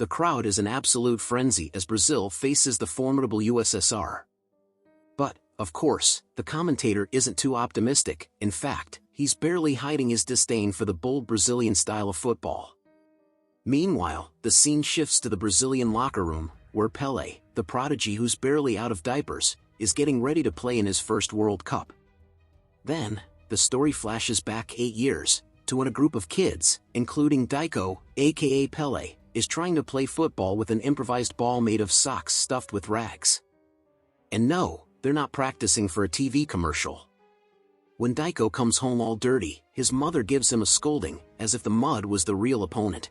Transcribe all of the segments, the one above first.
the crowd is in absolute frenzy as Brazil faces the formidable USSR. But, of course, the commentator isn't too optimistic. In fact, he's barely hiding his disdain for the bold Brazilian style of football. Meanwhile, the scene shifts to the Brazilian locker room, where Pelé, the prodigy who's barely out of diapers, is getting ready to play in his first World Cup. Then, the story flashes back 8 years, to when a group of kids, including Daiko, aka Pelé, is trying to play football with an improvised ball made of socks stuffed with rags. And no, they're not practicing for a TV commercial. When Daiko comes home all dirty, his mother gives him a scolding, as if the mud was the real opponent.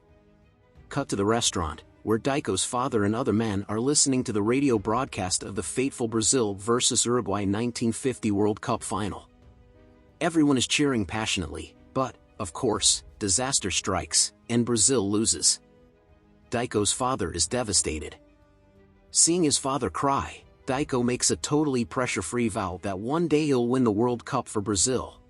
Cut to the restaurant, where Daiko's father and other men are listening to the radio broadcast of the fateful Brazil vs Uruguay 1950 World Cup final. Everyone is cheering passionately, but, of course, disaster strikes, and Brazil loses. Daiko's father is devastated. Seeing his father cry, Daiko makes a totally pressure-free vow that one day he'll win the World Cup for Brazil.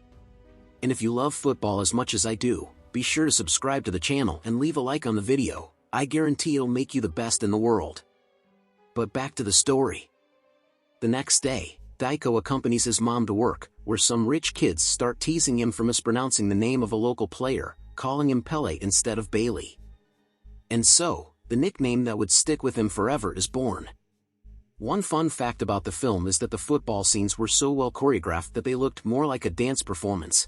And if you love football as much as I do, be sure to subscribe to the channel and leave a like on the video. I guarantee it'll make you the best in the world. But back to the story. The next day, Daiko accompanies his mom to work, where some rich kids start teasing him for mispronouncing the name of a local player, calling him Pelé instead of Bailey. And so, the nickname that would stick with him forever is born. One fun fact about the film is that the football scenes were so well choreographed that they looked more like a dance performance.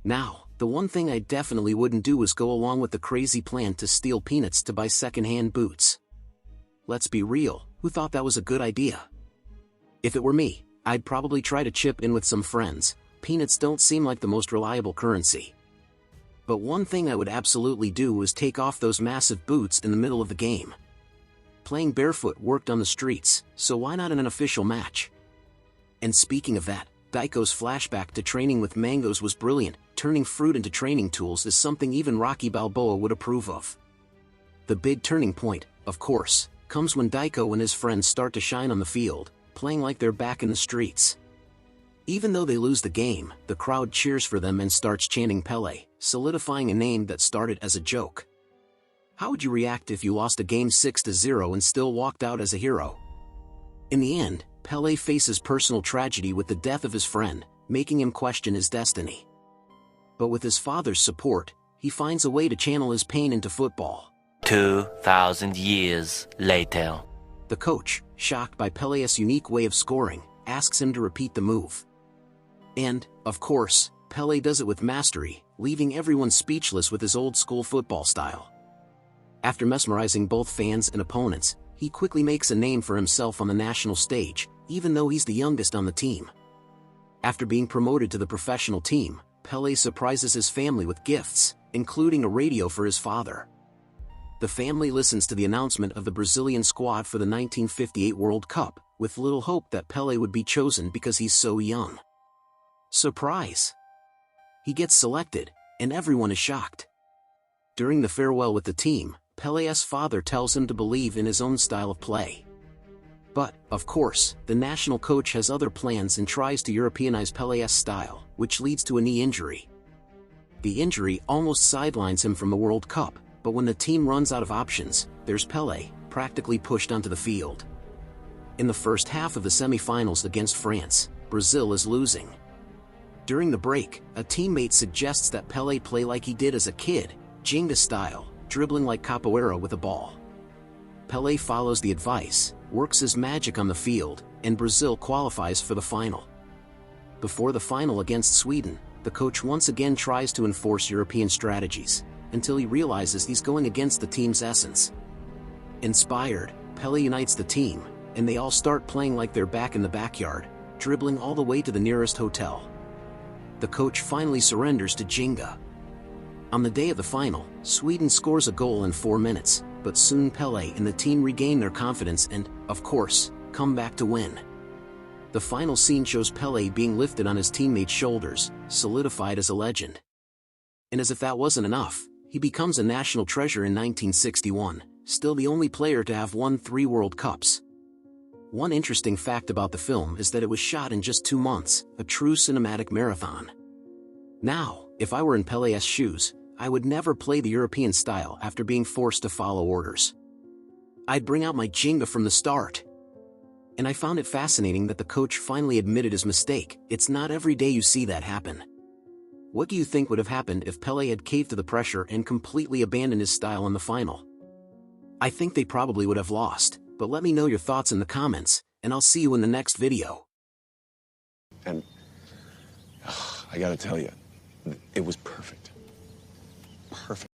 Now, the one thing I definitely wouldn't do is go along with the crazy plan to steal peanuts to buy second-hand boots. Let's be real, who thought that was a good idea? If it were me, I'd probably try to chip in with some friends. Peanuts don't seem like the most reliable currency. But one thing I would absolutely do was take off those massive boots in the middle of the game. Playing barefoot worked on the streets, so why not in an official match? And speaking of that, Daiko's flashback to training with mangoes was brilliant. Turning fruit into training tools is something even Rocky Balboa would approve of. The big turning point, of course, comes when Daiko and his friends start to shine on the field, playing like they're back in the streets. Even though they lose the game, the crowd cheers for them and starts chanting Pelé, solidifying a name that started as a joke. How would you react if you lost a game 6-0 and still walked out as a hero? In the end, Pelé faces personal tragedy with the death of his friend, making him question his destiny. But with his father's support, he finds a way to channel his pain into football. 2,000 years later. The coach, shocked by Pelé's unique way of scoring, asks him to repeat the move. And, of course, Pelé does it with mastery, leaving everyone speechless with his old-school football style. After mesmerizing both fans and opponents, he quickly makes a name for himself on the national stage, even though he's the youngest on the team. After being promoted to the professional team, Pelé surprises his family with gifts, including a radio for his father. The family listens to the announcement of the Brazilian squad for the 1958 World Cup, with little hope that Pelé would be chosen because he's so young. Surprise! He gets selected, and everyone is shocked. During the farewell with the team, Pelé's father tells him to believe in his own style of play. But, of course, the national coach has other plans and tries to Europeanize Pelé's style, which leads to a knee injury. The injury almost sidelines him from the World Cup, but when the team runs out of options, there's Pelé, practically pushed onto the field. In the first half of the semi-finals against France, Brazil is losing. During the break, a teammate suggests that Pelé play like he did as a kid, Jenga style, dribbling like capoeira with a ball. Pelé follows the advice, works his magic on the field, and Brazil qualifies for the final. Before the final against Sweden, the coach once again tries to enforce European strategies, until he realizes he's going against the team's essence. Inspired, Pelé unites the team, and they all start playing like they're back in the backyard, dribbling all the way to the nearest hotel. The coach finally surrenders to Jenga. On the day of the final, Sweden scores a goal in 4 minutes, but soon Pelé and the team regain their confidence and, of course, come back to win. The final scene shows Pelé being lifted on his teammates' shoulders, solidified as a legend. And as if that wasn't enough, he becomes a national treasure in 1961, still the only player to have won 3 World Cups. One interesting fact about the film is that it was shot in just 2 months, a true cinematic marathon. Now, if I were in Pelé's shoes, I would never play the European style after being forced to follow orders. I'd bring out my Jenga from the start. And I found it fascinating that the coach finally admitted his mistake. It's not every day you see that happen. What do you think would have happened if Pelé had caved to the pressure and completely abandoned his style in the final? I think they probably would have lost, but let me know your thoughts in the comments, and I'll see you in the next video. And I gotta tell you, it was perfect. Perfect.